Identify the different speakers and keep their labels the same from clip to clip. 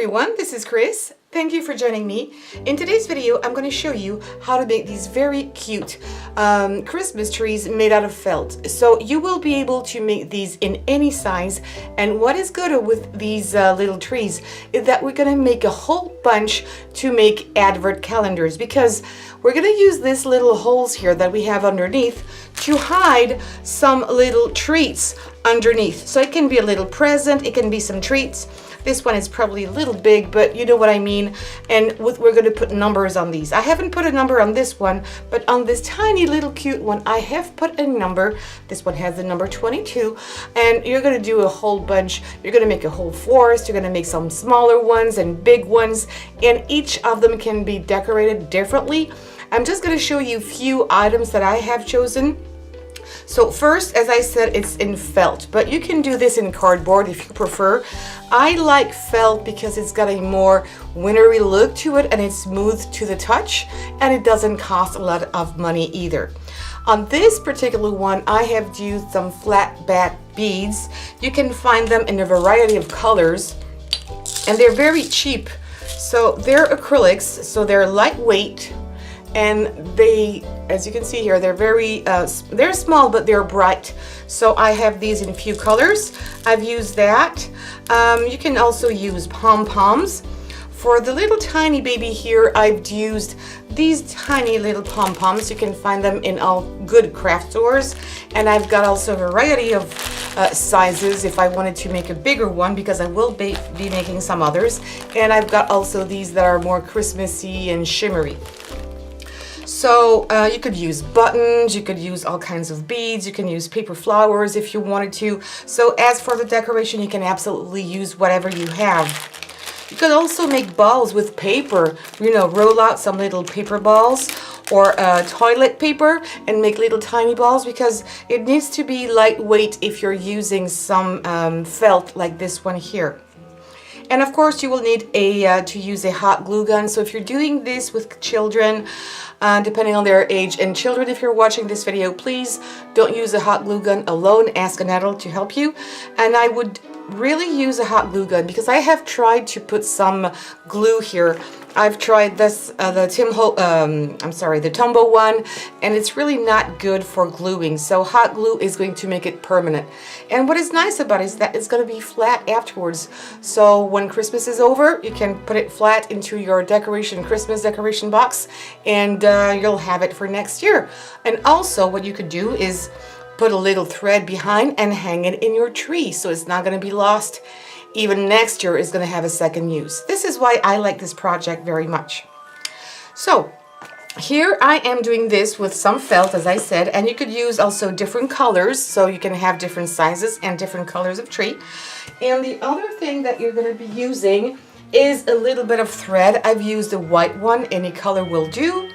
Speaker 1: everyone, this is Chris. Thank you for joining me. In today's video, I'm going to show you how to make these very cute Christmas trees made out of felt. So you will be able to make these in any size. And what is good with these little trees is that we're going to make a whole bunch to make advert calendars, because we're going to use these little holes here that we have underneath to hide some little treats underneath. So it can be a little present, it can be some treats. This one is probably a little big, but you know what I mean. And we're going to put numbers on these. I haven't put a number on this one, but on this tiny little cute one, I have put a number. This one has the number 22, and you're going to do a whole bunch. You're going to make a whole forest. You're going to make some smaller ones and big ones, and each of them can be decorated differently. I'm just going to show you a few items that I have chosen. So first, as I said, it's in felt, but you can do this in cardboard if you prefer. I like felt because it's got a more wintry look to it, and it's smooth to the touch, and it doesn't cost a lot of money either. On this particular one, I have used some flat back beads. You can find them in a variety of colors, and they're very cheap. So they're acrylics, so they're lightweight. And they, as you can see here, they're very, they're small, but they're bright. So I have these in a few colors. I've used that. You can also use pom-poms. For the little tiny baby here, I've used these tiny little pom-poms. You can find them in all good craft stores. And I've got also a variety of sizes if I wanted to make a bigger one, because I will be making some others. And I've got also these that are more Christmassy and shimmery. So you could use buttons, you could use all kinds of beads, you can use paper flowers if you wanted to. So as for the decoration, you can absolutely use whatever you have. You could also make balls with paper, you know, roll out some little paper balls or toilet paper and make little tiny balls, because it needs to be lightweight if you're using some felt like this one here. And of course, you will need to use a hot glue gun. So if you're doing this with children, depending on their age, and children, if you're watching this video, please don't use a hot glue gun alone. Ask an adult to help you. And I would really use a hot glue gun, because I have tried to put some glue here. I've tried this, the Tombow one, and it's really not good for gluing. So hot glue is going to make it permanent. And what is nice about it is that it's going to be flat afterwards. So when Christmas is over, you can put it flat into your Christmas decoration box, and you'll have it for next year. And also what you could do is put a little thread behind and hang it in your tree, so it's not going to be lost. Even next year is going to have a second use. This is why I like this project very much. So here I am doing this with some felt, as I said, and you could use also different colors, so you can have different sizes and different colors of tree. And the other thing that you're going to be using is a little bit of thread. I've used a white one, any color will do.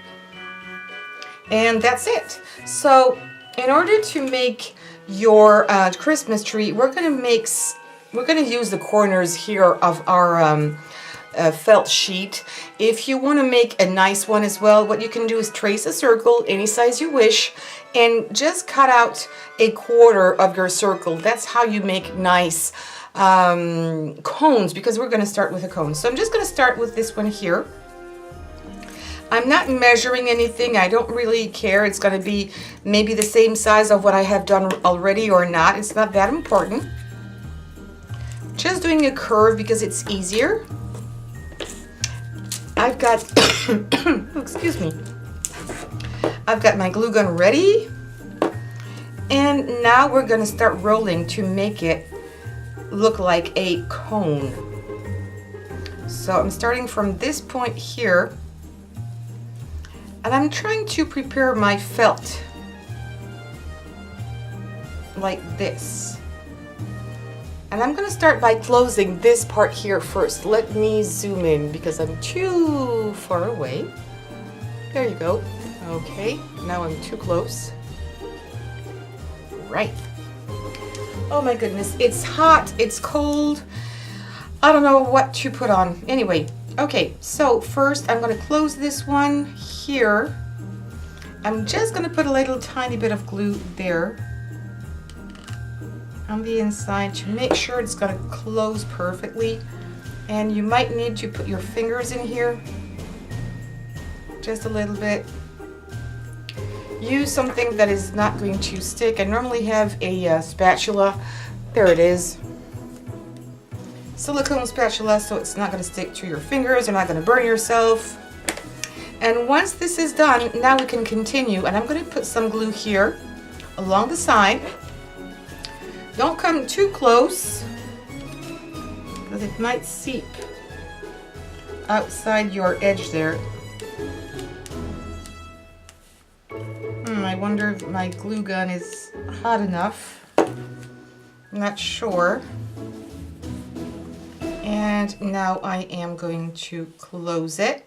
Speaker 1: And that's it. So in order to make your Christmas tree, we're going to use the corners here of our felt sheet. If you want to make a nice one as well, what you can do is trace a circle any size you wish, and just cut out a quarter of your circle. That's how you make nice cones, because we're going to start with a cone. So I'm just going to start with this one here. I'm not measuring anything. I don't really care. It's going to be maybe the same size of what I have done already or not. It's not that important. Just doing a curve because it's easier. I've got, excuse me. I've got my glue gun ready. And now we're going to start rolling to make it look like a cone. So I'm starting from this point here. And I'm trying to prepare my felt like this. And I'm going to start by closing this part here first. Let me zoom in because I'm too far away. There you go. Okay, now I'm too close. Right. Oh my goodness, it's hot, it's cold. I don't know what to put on. Anyway, okay, so first I'm going to close this one here. I'm just going to put a little tiny bit of glue there on the inside to make sure it's going to close perfectly. And you might need to put your fingers in here just a little bit. Use something that is not going to stick. I normally have a spatula. There it is. Silicone spatula, so it's not going to stick to your fingers. You're not going to burn yourself. And once this is done, now we can continue. And I'm going to put some glue here along the side. Don't come too close, because it might seep outside your edge there. I wonder if my glue gun is hot enough. I'm not sure. And now I am going to close it.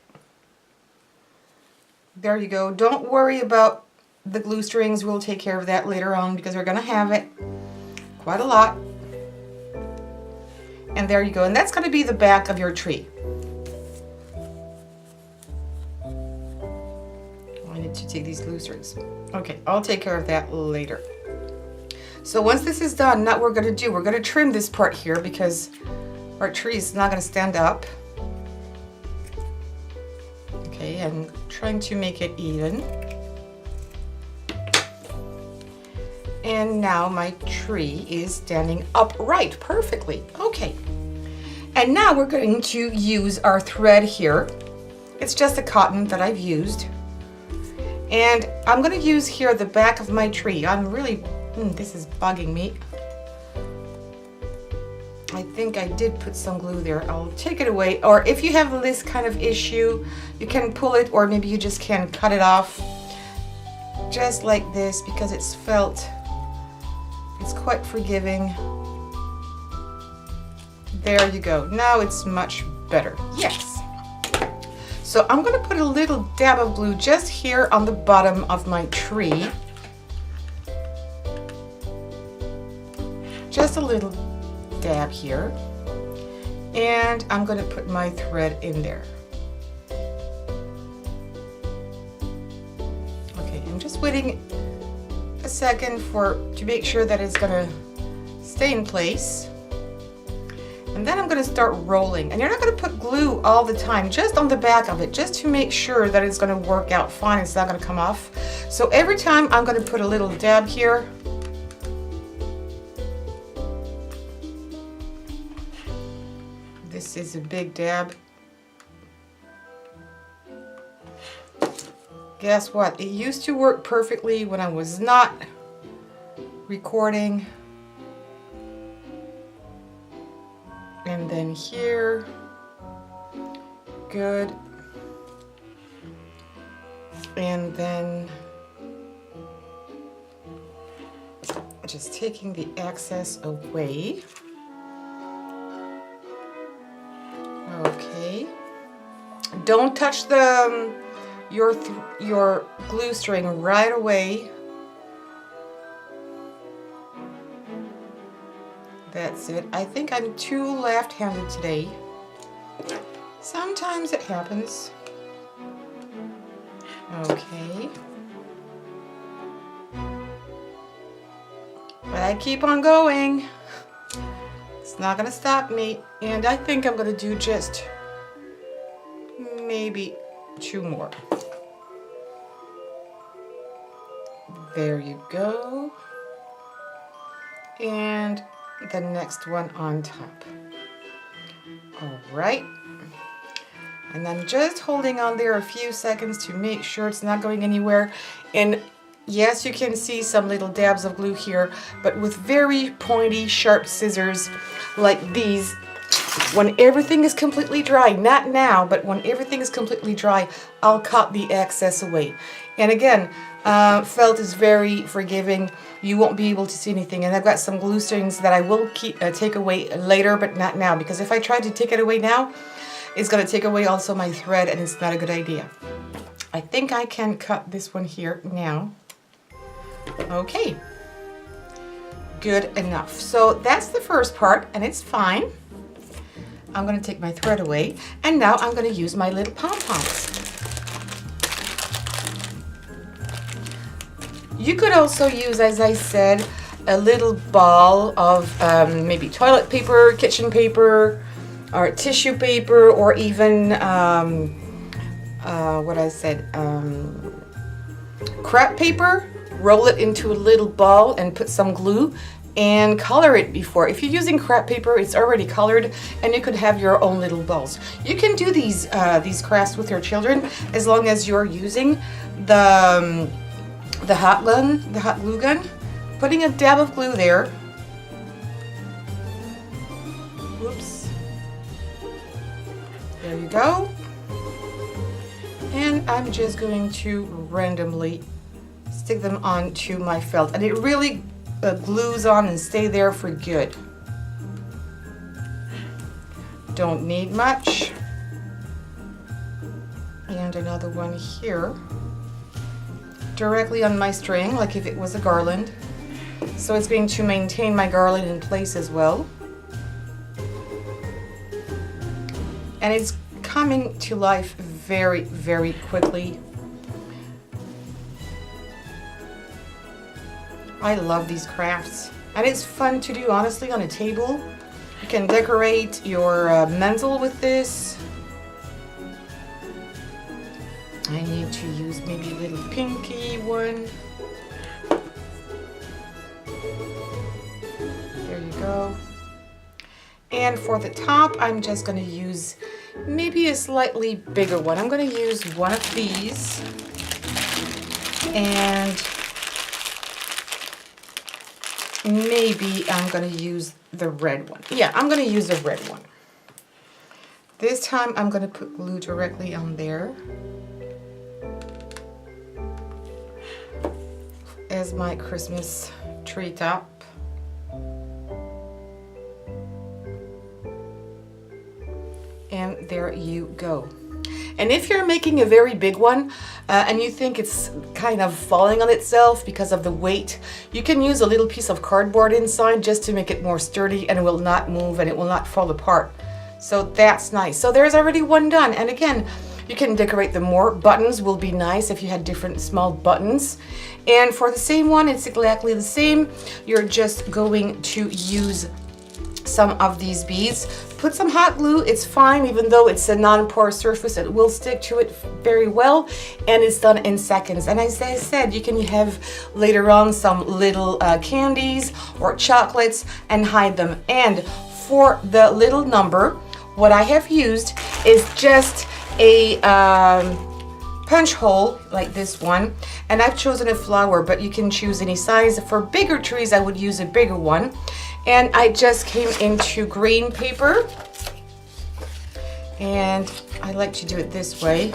Speaker 1: There you go. Don't worry about the glue strings. We'll take care of that later on because we're going to have it quite a lot. And there you go. And that's going to be the back of your tree. I need to take these glue strings. Okay, I'll take care of that later. So once this is done, now what we're going to do, we're going to trim this part here because our tree is not going to stand up. Okay, I'm trying to make it even. And now my tree is standing upright perfectly. Okay. And now we're going to use our thread here. It's just a cotton that I've used. And I'm going to use here the back of my tree. I'm really, this is bugging me. I think I did put some glue there. I'll take it away. Or if you have this kind of issue, you can pull it, or maybe you just can cut it off. Just like this, because it's felt. It's quite forgiving. There you go. Now it's much better. Yes. So I'm going to put a little dab of glue just here on the bottom of my tree. Just a little dab here. And I'm going to put my thread in there. Okay, I'm just waiting a second to make sure that it's going to stay in place. And then I'm going to start rolling. And you're not going to put glue all the time, just on the back of it, just to make sure that it's going to work out fine. It's not going to come off. So every time I'm going to put a little dab here. This is a big dab. Guess what? It used to work perfectly when I was not recording. And then here, good. And then just taking the excess away. Okay. Don't touch the your glue string right away. That's it. I think I'm too left-handed today. Sometimes it happens. Okay. But I keep on going. It's not gonna stop me. And I think I'm gonna do just maybe 2 more. There you go. And the next one on top. All right. And I'm just holding on there a few seconds to make sure it's not going anywhere. And yes, you can see some little dabs of glue here, but with very pointy, sharp scissors like these, when everything is completely dry, not now, but when everything is completely dry, I'll cut the excess away. And again, felt is very forgiving. You won't be able to see anything. And I've got some glue strings that I will take away later, but not now, because if I try to take it away now, it's going to take away also my thread, and it's not a good idea. I think I can cut this one here now. Okay. Good enough. So that's the first part, and it's fine. I'm going to take my thread away, and now I'm going to use my little pom-poms. You could also use, as I said, a little ball of maybe toilet paper, kitchen paper, or tissue paper, or even what I said, crepe paper. Roll it into a little ball and put some glue and color it before. If you're using crepe paper, it's already colored, and you could have your own little balls. You can do these crafts with your children as long as you're using the hot glue gun. Putting a dab of glue there. Whoops. There you go. And I'm just going to randomly stick them onto my felt, and it really glues on and stay there for good. Don't need much. And another one here, directly on my string, like if it was a garland. So it's going to maintain my garland in place as well. And it's coming to life very, very quickly. I love these crafts, and it's fun to do, honestly, on a table. You can decorate your mantle with this. I need to use maybe a little pinky one. There you go. And for the top, I'm just going to use maybe a slightly bigger one. I'm going to use one of these, and maybe I'm going to use the red one. Yeah, I'm going to use the red one. This time I'm going to put glue directly on there as my Christmas tree top. And there you go. And if you're making a very big one and you think it's kind of falling on itself because of the weight, you can use a little piece of cardboard inside just to make it more sturdy, and it will not move and it will not fall apart. So that's nice. So there's already one done. And again, you can decorate them more. Buttons will be nice if you had different small buttons. And for the same one, it's exactly the same. You're just going to use some of these beads. Put some hot glue, it's fine, even though it's a non-porous surface, it will stick to it very well, and it's done in seconds. And as I said, you can have later on some little candies or chocolates and hide them. And for the little number, what I have used is just a punch hole like this one, and I've chosen a flower, but you can choose any size. For bigger trees, I would use a bigger one. And I just came into green paper, and I like to do it this way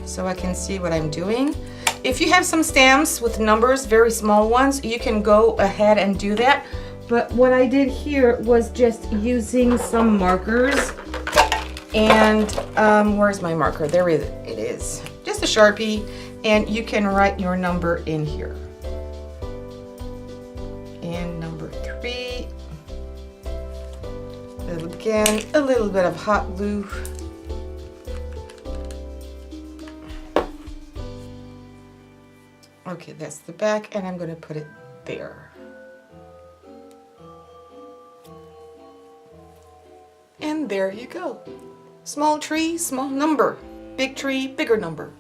Speaker 1: so I can see what I'm doing. If you have some stamps with numbers, very small ones, you can go ahead and do that. But what I did here was just using some markers, and where's my marker? There it is. Just a Sharpie, and you can write your number in here. And number 3, again, a little bit of hot glue. Okay, that's the back, and I'm going to put it there. And there you go. Small tree, small number. Big tree, bigger number.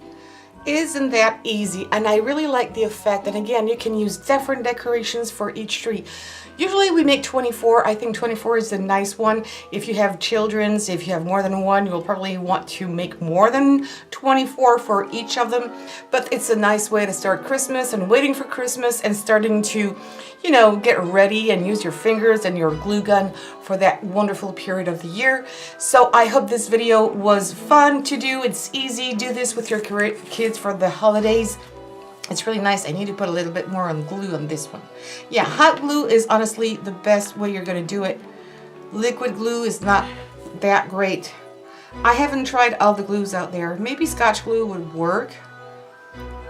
Speaker 1: Isn't that easy? And I really like the effect. And again, you can use different decorations for each tree. Usually we make 24. I think 24 is a nice one. If you have children's, if you have more than one, you'll probably want to make more than 24 for each of them. But it's a nice way to start Christmas and waiting for Christmas and starting to, you know, get ready and use your fingers and your glue gun for that wonderful period of the year. So I hope this video was fun to do. It's easy. Do this with your kids for the holidays. It's really nice. I need to put a little bit more on glue on this one. Yeah, hot glue is honestly the best way you're going to do it. Liquid glue is not that great. I haven't tried all the glues out there. Maybe Scotch glue would work,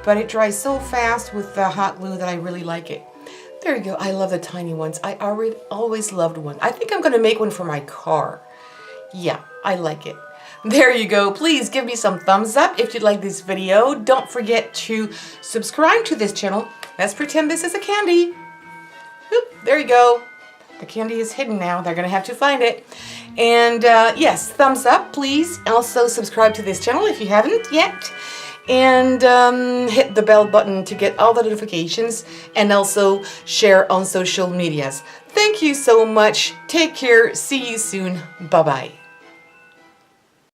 Speaker 1: but it dries so fast with the hot glue that I really like it. There you go. I love the tiny ones. I always loved one. I think I'm going to make one for my car. Yeah, I like it. There you go. Please give me some thumbs up if you like this video. Don't forget to subscribe to this channel. Let's pretend this is a candy. Oop, there you go. The candy is hidden now. They're gonna have to find it. And yes, thumbs up, please. Also subscribe to this channel if you haven't yet. And hit the bell button to get all the notifications, and also share on social medias. Thank you so much. Take care. See you soon. Bye-bye.